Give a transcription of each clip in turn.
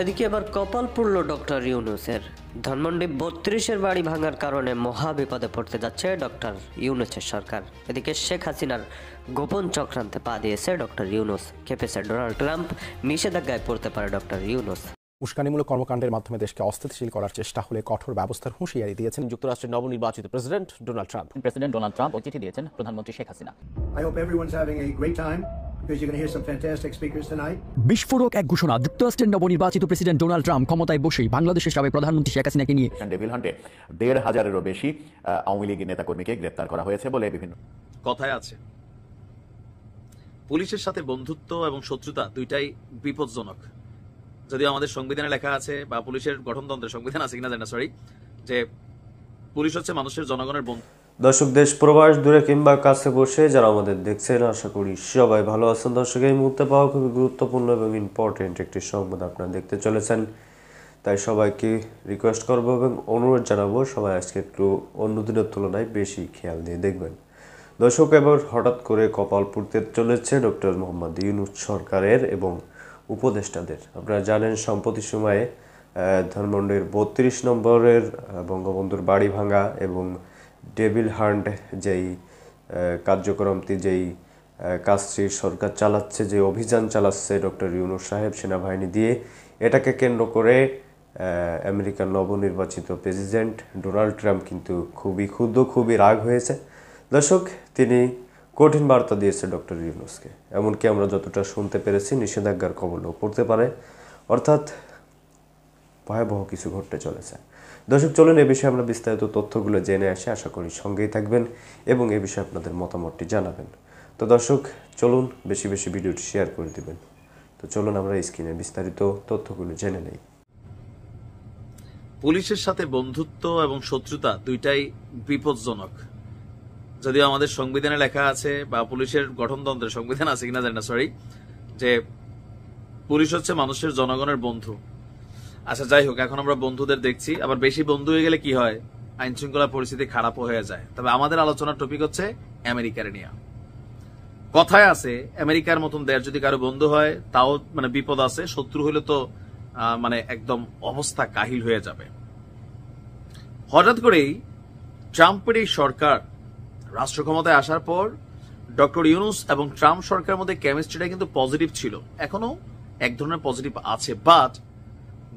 এদিকে এবার কপাল পুড়ল ডক্টর ইউনূসের। ধানমন্ডি ৩২-এর বাড়ি ভাঙার কারণে মহা বিপদে পড়তে যাচ্ছে ডক্টর ইউনূসের সরকার। এদিকে শেখ হাসিনার গোপন চক্রান্তে পা দিয়েছে ডক্টর ইউনূস। খেপেছে ডোনাল্ড ট্রাম্প, নিষেধাজ্ঞায় পড়তে পারে ডক্টর ইউনূস। উস্কানিমূলক কর্মকাণ্ডের মাধ্যমে দেশকে অস্থিতিশীল করার চেষ্টা হলে কঠোর ব্যবস্থার হুঁশিয়ারি দিয়েছেন যুক্তরাষ্ট্রের নবনির্বাচিত president Donald Trump. President Donald Trump চিঠি দিয়েছেন প্রধানমন্ত্রী Sheikh Hasina. I hope everyone's having a great time because you're going to hear some fantastic speakers tonight. বিস্ফোরক এক ঘোষণা, যুক্তরাষ্ট্রের নবনির্বাচিত প্রেসিডেন্ট ডোনাল্ড ট্রাম্প ক্ষমতায় বসেই বাংলাদেশের সাবেক প্রধানমন্ত্রী শেখ হাসিনাকে নিয়ে ডেভিল হান্টে ১৫০০-এরও বেশি আওয়ামী লীগের নেতাকর্মীকে গ্রেপ্তার করা হয়েছে বলে বিভিন্ন কথায় আছে। পুলিশের সাথে বন্ধুত্ব এবং শত্রুতা দুইটাই বিপজ্জনক। যদিও আমাদের সংবিধানে লেখা আছে, বা পুলিশের গঠনতন্ত্রে সংবিধান আছে কিনা জানি না, সরি, যে পুলিশ হচ্ছে মানুষের জনগণের বন্ধু। দর্শক, দেশ প্রবাস দূরে কিংবা কাছে বসে যারা আমাদের দেখছেন, আশা করি সবাই ভালো আছেন। দর্শক, এই মুহূর্তে পাওয়া খুবই গুরুত্বপূর্ণ এবং ইম্পর্টেন্ট একটি সংবাদ আপনারা দেখতে চলেছেন, তাই সবাইকে রিকোয়েস্ট করবো এবং অনুরোধ জানাবো সবাই আজকে একটু অন্য দিনের তুলনায় বেশি খেয়াল দিয়ে দেখবেন। দর্শক, এবার হঠাৎ করে কপাল পুড়তে চলেছে ডক্টর মোহাম্মদ ইউনূস সরকারের এবং উপদেষ্টাদের। আপনারা জানেন সম্প্রতি সময়ে ধানমন্ডির ৩২ নম্বরের বঙ্গবন্ধুর বাড়ি ভাঙা এবং ডেভিল হান্ট যেই কার্যক্রমটি, যেই কাজটি সরকার চালাচ্ছে, যে অভিযান চালাচ্ছে ডক্টর ইউনূস সাহেব সেনাবাহিনী দিয়ে, এটাকে কেন্দ্র করে আমেরিকার নবনির্বাচিত প্রেসিডেন্ট ডোনাল্ড ট্রাম্প কিন্তু খুবই ক্ষুব্ধ, খুবই রাগ হয়েছে। দর্শক, তিনি কঠিন বার্তা দিয়েছে ডক্টর ইউনূসকে। এমনকি আমরা যতটা শুনতে পেরেছি, নিষেধাজ্ঞার কবলেও পড়তে পারে, অর্থাৎ ভয়াবহ কিছু ঘটতে চলেছে। দর্শক, চলুন এ বিষয়ে আমরা বিস্তারিত তথ্যগুলো জেনে আসি। আশা করি সঙ্গেই থাকবেন এবং এ বিষয়ে আপনাদের মতামতটি জানাবেন। তো দর্শক, চলুন বেশি বেশি ভিডিওটি শেয়ার করে দিবেন। তো চলুন আমরা স্ক্রিনে বিস্তারিত তথ্যগুলো জেনে নেই। পুলিশের সাথে বন্ধুত্ব এবং শত্রুতা দুইটাই বিপজ্জনক। যদিও আমাদের সংবিধানে লেখা আছে, বা পুলিশের গঠনতন্ত্রে সংবিধান আছে কিনা জানি না, সরি, যে পুলিশ হচ্ছে মানুষের জনগণের বন্ধু। আচ্ছা, যাই হোক, এখন আমরা বন্ধুদের দেখছি। আবার বেশি বন্ধু হয়ে গেলে কি হয়, আইন শৃঙ্খলা পরিস্থিতি খারাপ হয়ে যায়। তবে আমাদের আলোচনার টপিক হচ্ছে আমেরিকার নিয়ে। কথায় আছে, আমেরিকার মতন দেশ যদি কারো বন্ধু হয় তাও মানে বিপদ আছে, শত্রু হইলে তো মানে একদম অবস্থা কাহিল হয়ে যাবে। হঠাৎ করেই ট্রাম্পের এই সরকার রাষ্ট্র ক্ষমতায় আসার পর ডক্টর ইউনূস এবং ট্রাম্প সরকারের মধ্যে কেমিস্ট্রিটা কিন্তু পজিটিভ ছিল, এখনো এক ধরনের পজিটিভ আছে, বাট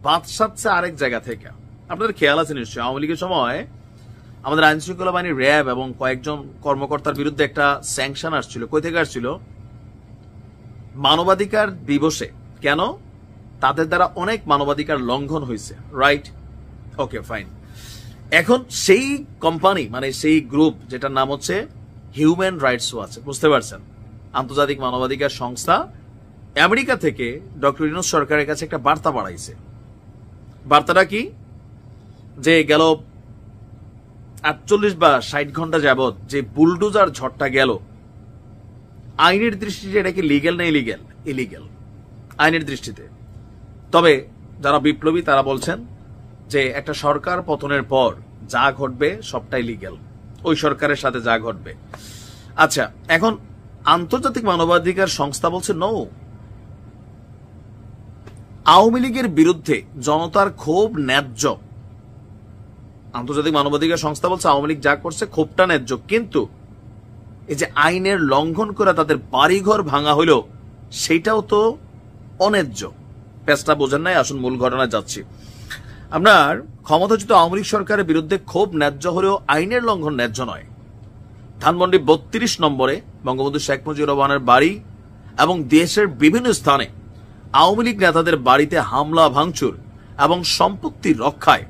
বাদশাচ্ছে আরেক জায়গা থেকে। আপনাদের খেয়াল আছে নিশ্চয়ই, আওয়ামী লীগের সময় আমাদের আইন শৃঙ্খলা বাহিনী, র্যাব এবং কয়েকজন কর্মকর্তার বিরুদ্ধে একটা স্যাংশন আসছিল। কই থেকে আসছিল? মানবাধিকার দিবসে। কেন? তাদের দ্বারা অনেক মানবাধিকার লঙ্ঘন হয়েছে, রাইট? ওকে, ফাইন। এখন সেই কোম্পানি, মানে সেই গ্রুপ যেটার নাম হচ্ছে হিউম্যান রাইটস ওয়াচ, বুঝতে পারছেন, আন্তর্জাতিক মানবাধিকার সংস্থা, আমেরিকা থেকে ডক্টর ইউনূস সরকারের কাছে একটা বার্তা বাড়াইছে। বার্তাটা কি? যে গেল ৪৮ বা ৬০ ঘন্টা যাবৎ যে বুলডোজার ঝড়টা গেল, আইনের দৃষ্টিতে এটা কি লিগ্যাল না ইলিগ্যাল? ইলিগ্যাল আইনের দৃষ্টিতে। তবে যারা বিপ্লবী তারা বলছেন যে একটা সরকার পতনের পর যা ঘটবে সবটাই লিগ্যাল, ওই সরকারের সাথে যা ঘটবে। আচ্ছা, এখন আন্তর্জাতিক মানবাধিকার সংস্থা বলছে নো, আওয়ামী লীগের বিরুদ্ধে জনতার ক্ষোভ ন্যায্য। আন্তর্জাতিক মানবাধিকার সংস্থা বলছে আওয়ামী লীগ যা করছে ক্ষোভটা ন্যায্য, কিন্তু এই যে আইনের লঙ্ঘন করে তাদের বাড়িঘর ভাঙা হইল, সেটাও তো অন্যায্য। পেছটা বোঝেন নাই, আসুন মূল ঘটনায় যাচ্ছি। আপনার ক্ষমতাচ্যুত আওয়ামী লীগ সরকারের বিরুদ্ধে ক্ষোভ ন্যায্য হলেও আইনের লঙ্ঘন ন্যায্য নয়। ধানমন্ডি ৩২ নম্বরে বঙ্গবন্ধু শেখ মুজিবুর রহমানের বাড়ি এবং দেশের বিভিন্ন স্থানে আওয়ামী লীগ নেতাদের বাড়িতে হামলা, ভাঙচুর এবং সম্পত্তি রক্ষায়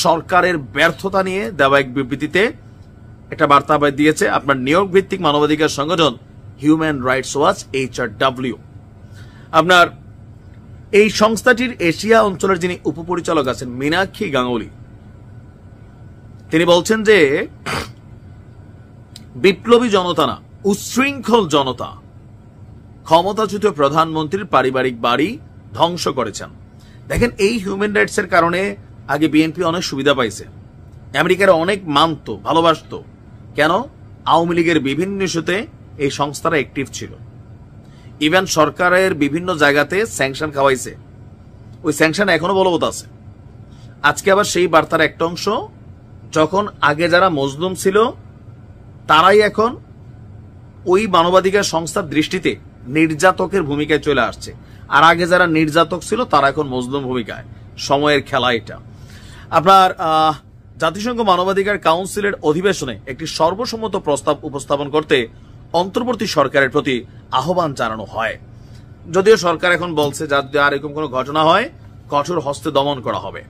সরকারের ব্যর্থতা নিয়ে দেওয়া এক বিবৃতিতে একটা বার্তা দিয়েছে আপনার নিউ ইয়র্ক ভিত্তিক মানবাধিকার সংগঠন হিউম্যান রাইটস ওয়াচ, HRW। আপনার এই সংস্থাটির এশিয়া অঞ্চলের যিনি উপপরিচালক আছেন মীনাক্ষী গাঙ্গুলি, তিনি বলছেন যে বিপ্লবী জনতা না, উচ্ছৃঙ্খল জনতা ক্ষমতাচ্যুত প্রধানমন্ত্রীর পারিবারিক বাড়ি ধ্বংস করেছেন। দেখেন, এই হিউম্যান রাইটস এর কারণে আগে বিএনপি অনেক সুবিধা পাইছে, আমেরিকার অনেক মানত, ভালোবাসত। কেন? আওয়ামী লীগের বিভিন্ন ইস্যুতে এই সংস্থাটা অ্যাক্টিভ ছিল। ইভেন সরকারের বিভিন্ন জায়গাতে স্যাংশন খাওয়াইছে। ওই স্যাংশন এখনো বলবৎ আছে। আজকে আবার সেই বার্তার একটা অংশ, যখন আগে যারা মজলুম ছিল তারাই এখন ওই মানবাধিকার সংস্থার দৃষ্টিতে নির্যাতকের ভূমিকায় চলে আসছে, আর আগে যারা নির্যাতক ছিল তারা এখন মজলুম ভূমিকায়। সময়ের খেলা এটা। আপনার জাতিসংঘ মানবাধিকার কাউন্সিলের অধিবেশনে একটি সর্বসম্মত প্রস্তাব উপস্থাপন করতে অন্তর্বর্তী সরকারের প্রতি আহ্বান জানানো হয়। যদিও সরকার এখন বলছে যাতে আর এরকম কোনো ঘটনা হয় কঠোর হস্তে দমন করা হবে।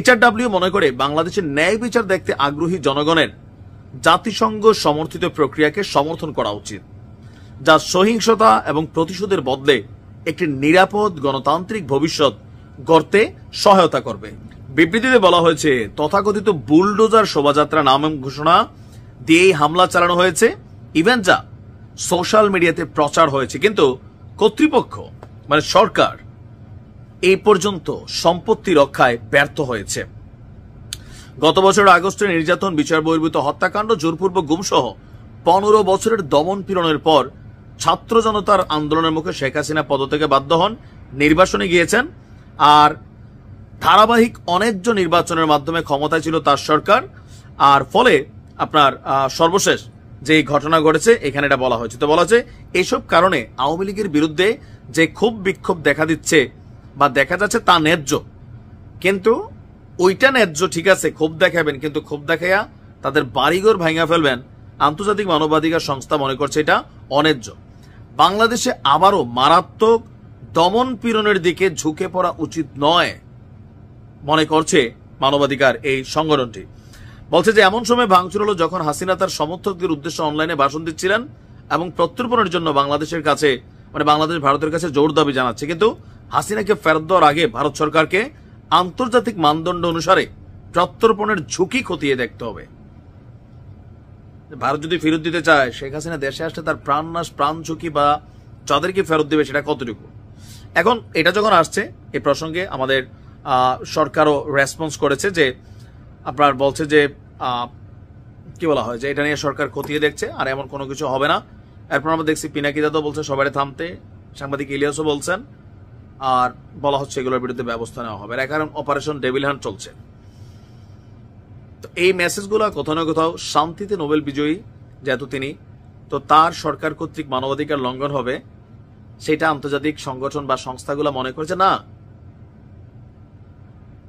HRW মনে করে বাংলাদেশের ন্যায় বিচার দেখতে আগ্রহী জনগণের জাতিসংঘ সমর্থিত প্রক্রিয়াকে সমর্থন করা উচিত, যা সহিংসতা এবং প্রতিশোধের বদলে একটি নিরাপদ গণতান্ত্রিক ভবিষ্যৎ গড়তে সহায়তা করবে। বিবৃতিতে বলা হয়েছে, তথাকথিত বুলডোজার শোভাযাত্রা নাম ঘোষণা দিয়েই হামলা চালানো হয়েছে, ইভেন যা সোশ্যাল মিডিয়াতে প্রচার হয়েছে, কিন্তু কর্তৃপক্ষ মানে সরকার এই পর্যন্ত সম্পত্তি রক্ষায় ব্যর্থ হয়েছে। গত বছর আগস্টে নির্যাতন, বিচার বহির্ভূত হত্যাকাণ্ড, জোরপূর্বক গুমসহ 15 বছরের দমন পীড়নের পর ছাত্র জনতার আন্দোলনের মুখে শেখ হাসিনা পদত্যাগে বাধ্য হন, নির্বাসনে গিয়েছেন, আর ধারাবাহিক অন্যায্য নির্বাচনের মাধ্যমে ক্ষমতায় ছিল তার সরকার। আর ফলে আপনার সর্বশেষ যে ঘটনা ঘটেছে এখানে এটা বলা হয়েছে। তো বলা হচ্ছে এইসব কারণে আওয়ামী লীগের বিরুদ্ধে যে ক্ষোভ বিক্ষোভ দেখা দিচ্ছে বা দেখা যাচ্ছে তা ন্যায্য, কিন্তু ওইটা ন্যায্য ঠিক আছে, ক্ষোভ দেখাবেন, কিন্তু ক্ষোভ দেখাইয়া তাদের বাড়িঘর ভাঙা ফেলবেন, আন্তর্জাতিক মানবাধিকার সংস্থা মনে করছে এটা অন্যায্য। বাংলাদেশে আবারও মারাত্মক দমন পীড়নের দিকে ঝুঁকে পড়া উচিত নয় মনে করছে মানবাধিকার এই সংগঠনটি। বলছে যে এমন সময় ভাঙচুর হলো যখন হাসিনা তার সমর্থকদের উদ্দেশ্যে অনলাইনে ভাষণ দিচ্ছিলেন এবং প্রত্যর্পণের জন্য বাংলাদেশের কাছে মানে বাংলাদেশ ভারতের কাছে জোর দাবি জানাচ্ছে, কিন্তু হাসিনাকে ফেরত দেওয়ার আগে ভারত সরকারকে আন্তর্জাতিক মানদণ্ড অনুসারে প্রত্যর্পণের ঝুঁকি খতিয়ে দেখতে হবে। ভারত যদি ফেরত দিতে চায়, শেখ হাসিনা দেশে আসলে তার প্রাণ নাশ, প্রাণ ঝুঁকি বা যাদেরকে ফেরত দেবে সেটা কতটুকু। এখন এটা যখন আসছে এই প্রসঙ্গে আমাদের সরকারও রেসপন্স করেছে, যে আপনার বলছে যে কি বলা হয় যে এটা নিয়ে সরকার খতিয়ে দেখছে আর এমন কোনো কিছু হবে না। এরপর আমরা দেখছি পিনাকি দাদা বলছে সবাই থামতে, সাংবাদিক ইলিয়াসও বলছেন, আর বলা হচ্ছে এগুলোর বিরুদ্ধে ব্যবস্থা নেওয়া হবে। এর কারণ অপারেশন ডেভিল হান্ট চলছে। তো এই মেসেজগুলো কোথাও না কোথাও শান্তিতে নোবেল বিজয়ী যেহেতু তিনি, তো তার সরকার কর্তৃক মানবাধিকার লঙ্ঘন হবে সেটা আন্তর্জাতিক সংগঠন বা সংস্থাগুলো মনে করেছে না।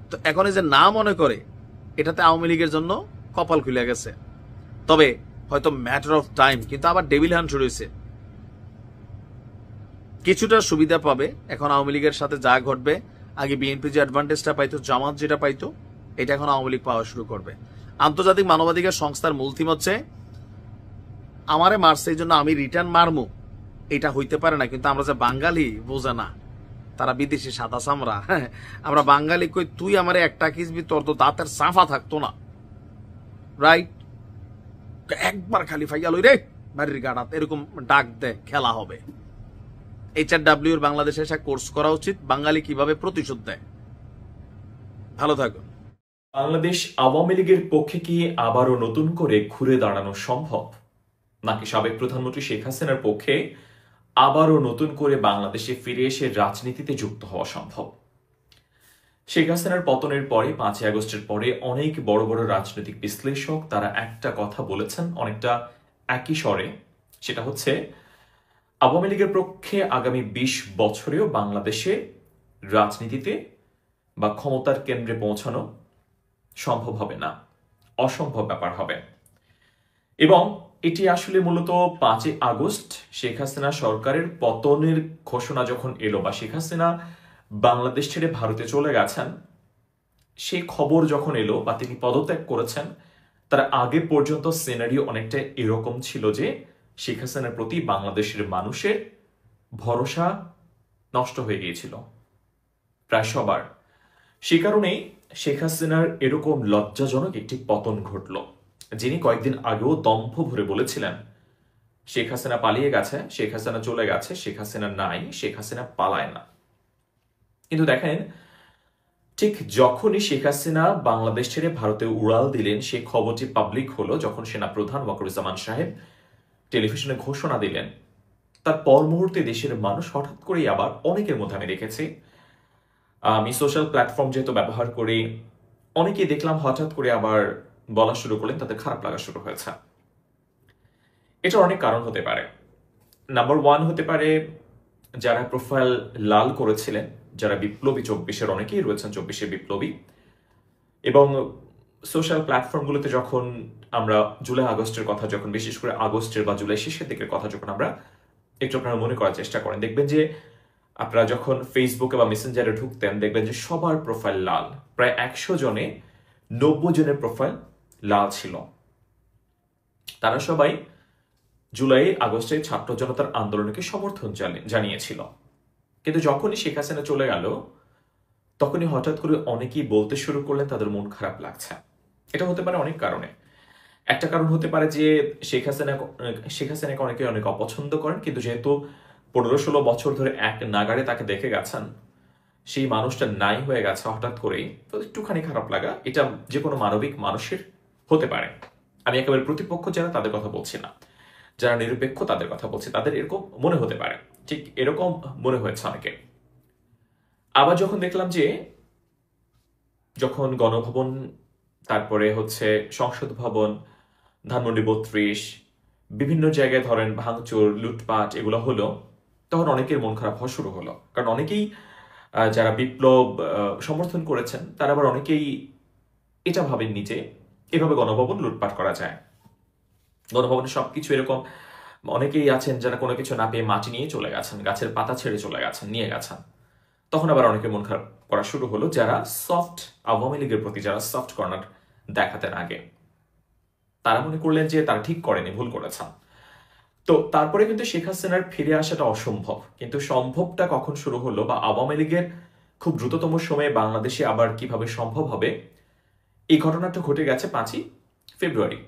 তো এখন এই যে না মনে করে, এটাতে আওয়ামী লীগের জন্য কপাল খুলে গেছে। তবে হয়তো ম্যাটার অফ টাইম, কিন্তু আবার ডেভিল হান্ট শুরু হয়েছে। কিছুটা সুবিধা পাবে এখন আওয়ামী লীগের সাথে যা ঘটবে। আগে বিএনপি যে অ্যাডভান্টেজটা পাইতো, জামাত যেটা পাইতো, এটা এখন আওয়ামী লীগ পাওয়া শুরু করবে। আন্তর্জাতিক মানবাধিকার সংস্থার মূল থিম হচ্ছে আমারে মারছে এই জন্য আমি রিটার্ন মারমু, এটা হইতে পারে না। কিন্তু আমরা যে বাঙালি বোঝে না, তারা বিদেশি সাদা চামড়া, আমরা বাঙালি কই তুই আমারে একটা কিসবি তোর তো দাঁতের সাফা থাকতো না, রাইট? একবার খালি ফাইয়া লই রে বাড়ির গাড়াত, এরকম ডাক দেয়, খেলা হবে। HRW এর বাংলাদেশে এসে কোর্স করা উচিত, বাঙালি কিভাবে প্রতিশোধ দেয়। ভালো থাকুন। বাংলাদেশ আওয়ামী লীগের পক্ষে কি আবারও নতুন করে ঘুরে দাঁড়ানো সম্ভব, নাকি সাবেক প্রধানমন্ত্রী শেখ হাসিনার পক্ষে আবারও নতুন করে বাংলাদেশে ফিরে এসে রাজনীতিতে যুক্ত হওয়া সম্ভব? শেখ হাসিনার পতনের পরে 5 আগস্টের পরে অনেক বড় বড় রাজনৈতিক বিশ্লেষক তারা একটা কথা বলেছেন অনেকটা একই স্বরে, সেটা হচ্ছে আওয়ামী লীগের পক্ষে আগামী 20 বছরেও বাংলাদেশে রাজনীতিতে বা ক্ষমতার কেন্দ্রে পৌঁছানো সম্ভব হবে না, অসম্ভব ব্যাপার হবে। এবং এটি আসলে মূলত 5 আগস্ট শেখ হাসিনা সরকারের পতনের ঘোষণা যখন এলো বা শেখ হাসিনা বাংলাদেশ ছেড়ে ভারতে চলে গেছেন সেই খবর যখন এলো বা তিনি পদত্যাগ করেছেন, তার আগে পর্যন্ত সিনারিও অনেকটা এরকম ছিল যে শেখ হাসিনার প্রতি বাংলাদেশের মানুষের ভরসা নষ্ট হয়ে গিয়েছিল প্রায় সবার। সে কারণেই শেখ হাসিনার এরকম লজ্জাজনক একটি পতন ঘটল। যিনি কয়েকদিন আগেও দম্ভ ভরে বলেছিলেন শেখ হাসিনা পালিয়ে গেছে, শেখ হাসিনা চলে গেছে, শেখ হাসিনা নাই, শেখ হাসিনা পালায় না। কিন্তু দেখেন, ঠিক যখনই শেখ হাসিনা বাংলাদেশ ছেড়ে ভারতে উড়াল দিলেন, সেই খবরটি পাবলিক হলো যখন সেনাপ্রধান ওয়াকারুজ্জামান সাহেব টেলিভিশনে ঘোষণা দিলেন, তার পর মুহূর্তে দেশের মানুষ হঠাৎ করেই আবার অনেকের মধ্যে আমি দেখেছি আমি সোশ্যাল প্ল্যাটফর্ম যেহেতু ব্যবহার করি, অনেকেই দেখলাম হঠাৎ করে আবার বলা শুরু করলেন, তাদের খারাপ লাগা শুরু হয়েছে। এটার অনেক কারণ হতে পারে। নাম্বার 1 হতে পারে যারা প্রোফাইল লাল করেছিলেন, যারা বিপ্লবী 24-এর অনেকেই রয়েছেন 24-এর বিপ্লবী, এবং সোশ্যাল প্ল্যাটফর্মগুলোতে যখন আমরা জুলাই আগস্টের কথা, যখন বিশেষ করে আগস্টের বা জুলাই শেষের দিকের কথা যখন আমরা একটু আপনারা মনে করার চেষ্টা করেন, দেখবেন যে আপনারা যখন ফেসবুকে বা মেসেঞ্জারে ঢুকতেন, দেখবেন যে সবার প্রোফাইল লাল। প্রায় 100 জনে 90 জনের প্রোফাইল লাল ছিল। তারা সবাই জুলাই আগস্টে ছাত্র জনতার আন্দোলনকে সমর্থন জানিয়েছিল। কিন্তু যখনই শেখ হাসিনা চলে গেল, তখনই হঠাৎ করে অনেকেই বলতে শুরু করলেন তাদের মন খারাপ লাগছে। এটা হতে পারে অনেক কারণে। একটা কারণ হতে পারে যে শেখ হাসিনাকে অনেকে অনেক অপছন্দ করেন, কিন্তু যেহেতু 15-16 বছর ধরে এক নাগারে তাকে দেখে গেছেন, সেই মানুষটা নাই হয়ে গেছে হঠাৎ করেই, তো একটুখানি খারাপ লাগা এটা যে কোনো মানবিক মানুষের হতে পারে। আমি একেবারে প্রতিপক্ষ যারা তাদের কথা বলছি না, যারা নিরপেক্ষ তাদের কথা বলছি, তাদের এরকম মনে হতে পারে। ঠিক এরকম মনে হয়েছে অনেকে। আবার যখন দেখলাম যে যখন গণভবন, তারপরে হচ্ছে সংসদ ভবন, ধানমন্ডি 32, বিভিন্ন জায়গায় ধরেন ভাঙচুর, লুটপাট এগুলো হলো, তখন অনেকের মন খারাপ হওয়া শুরু হলো। কারণ অনেকেই যারা বিপ্লব সমর্থন করেছেন, তারা আবার অনেকেই এটা ভাবেননি যে এভাবে গণভবন লুটপাট করা যায়। গণভবনে সবকিছু এরকম, অনেকেই আছেন যারা কোনো কিছু না পেয়ে মাটি নিয়ে চলে গেছেন, গাছের পাতা ছেড়ে চলে গেছেন, নিয়ে গেছেন। তখন আবার অনেকে মন খারাপ করা শুরু হলো, যারা সফট আওয়ামী লীগের প্রতি যারা সফট কর্নার দেখাতেন আগে, তারা মনে করলেন যে তারা ঠিক করেনি, ভুল করেছেন। তো তারপরে কিন্তু শেখ হাসিনার ফিরে আসাটা অসম্ভব। কিন্তু সম্ভবটা কখন শুরু হলো, বা আওয়ামী লীগের খুব দ্রুততম সময়ে বাংলাদেশে আবার কিভাবে সম্ভব হবে, এই ঘটনাটা ঘটে গেছে 5ই ফেব্রুয়ারি।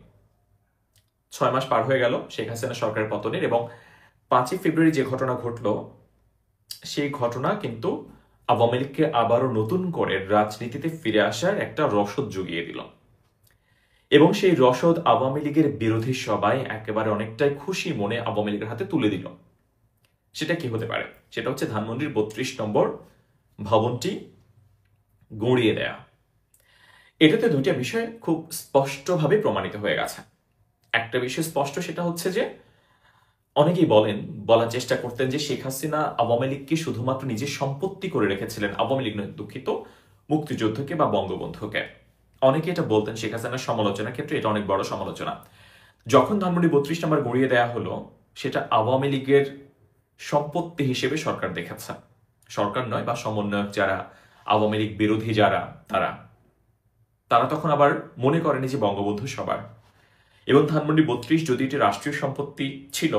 6 মাস পার হয়ে গেল শেখ হাসিনা সরকারের পতনের, এবং 5ই ফেব্রুয়ারি যে ঘটনা ঘটলো, সেই ঘটনা কিন্তু আওয়ামী লীগকে আবারও নতুন করে রাজনীতিতে ফিরে আসার একটা রসদ জুগিয়ে দিল। এবং সেই রসদ আওয়ামী লীগের বিরোধী সবাই একেবারে অনেকটাই খুশি মনে আওয়ামী লীগের হাতে তুলে দিল। সেটা কি হতে পারে? সেটা হচ্ছে ধানমন্ডির 32 নম্বর ভবনটি গড়িয়ে দেয়া। এটাতে দুইটা বিষয় খুব স্পষ্টভাবে প্রমাণিত হয়ে গেছে। একটা বিষয় স্পষ্ট, সেটা হচ্ছে যে অনেকেই বলার চেষ্টা করতেন যে শেখ হাসিনা আওয়ামী লীগকে শুধুমাত্র নিজের সম্পত্তি করে রেখেছিলেন, আওয়ামী লীগ নয়, দুঃখিত, মুক্তিযুদ্ধকে বা বঙ্গবন্ধুকে। অনেকে এটা বলতেন শেখ হাসিনার সমালোচনার ক্ষেত্রে এটা অনেক বড় সমালোচনা। যখন ধানমন্ডি 32 নম্বর গড়িয়ে দেয়া হলো, সেটা আওয়ামী লীগের সম্পত্তি হিসেবে সরকার দেখেছে। সরকার নয়, বা সমন্বয়ক যারা, আওয়ামী লীগ বিরোধী যারা, তারা তখন আবার মনে করেনি যে বঙ্গবন্ধু সবার। এবং ধানমন্ডি 32 যদি এটি রাষ্ট্রীয় সম্পত্তি ছিল,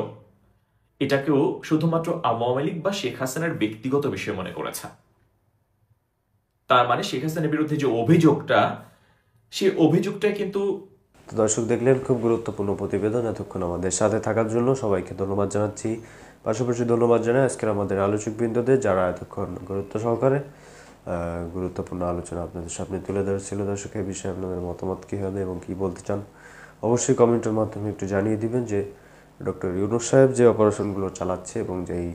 এটাকেও শুধুমাত্র আওয়ামী লীগ বা শেখ হাসিনার ব্যক্তিগত বিষয় মনে করেছে। তার মানে শেখ হাসিনার বিরুদ্ধে যে অভিযোগটা, সেই অভিযোগটা কিন্তু। দর্শক দেখলেন খুব গুরুত্বপূর্ণ প্রতিবেদন। এতক্ষণ আমাদের সাথে থাকার জন্য সবাইকে ধন্যবাদ জানাচ্ছি। পাশাপাশি ধন্যবাদ জানাই আজকের আমাদের আলোচকবৃন্দদের, যারা এতক্ষণ গুরুত্ব সহকারে গুরুত্বপূর্ণ আলোচনা আপনাদের সামনে তুলে ধরেছিল। দর্শক, এই বিষয়ে আপনাদের মতামত কী হবে এবং কি বলতে চান অবশ্যই কমেন্টের মাধ্যমে একটু জানিয়ে দিবেন। যে ডক্টর ইউনূস সাহেব যে অপারেশনগুলো চালাচ্ছে এবং যেই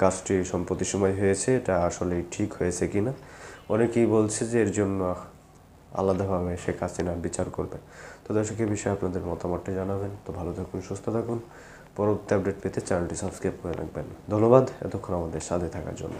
কাজটি সম্প্রতি সময় হয়েছে, এটা আসলে ঠিক হয়েছে কিনা। অনেকেই বলছে যে এর জন্য আলাদাভাবে শেখ হাসিনার বিচার করবে। তো দর্শক, এই বিষয়ে আপনাদের মতামতটা জানাবেন। তো ভালো থাকুন, সুস্থ থাকুন। পরবর্তী আপডেট পেতে চ্যানেলটি সাবস্ক্রাইব করে রাখবেন। ধন্যবাদ এতক্ষণ আমাদের সাথে থাকার জন্য।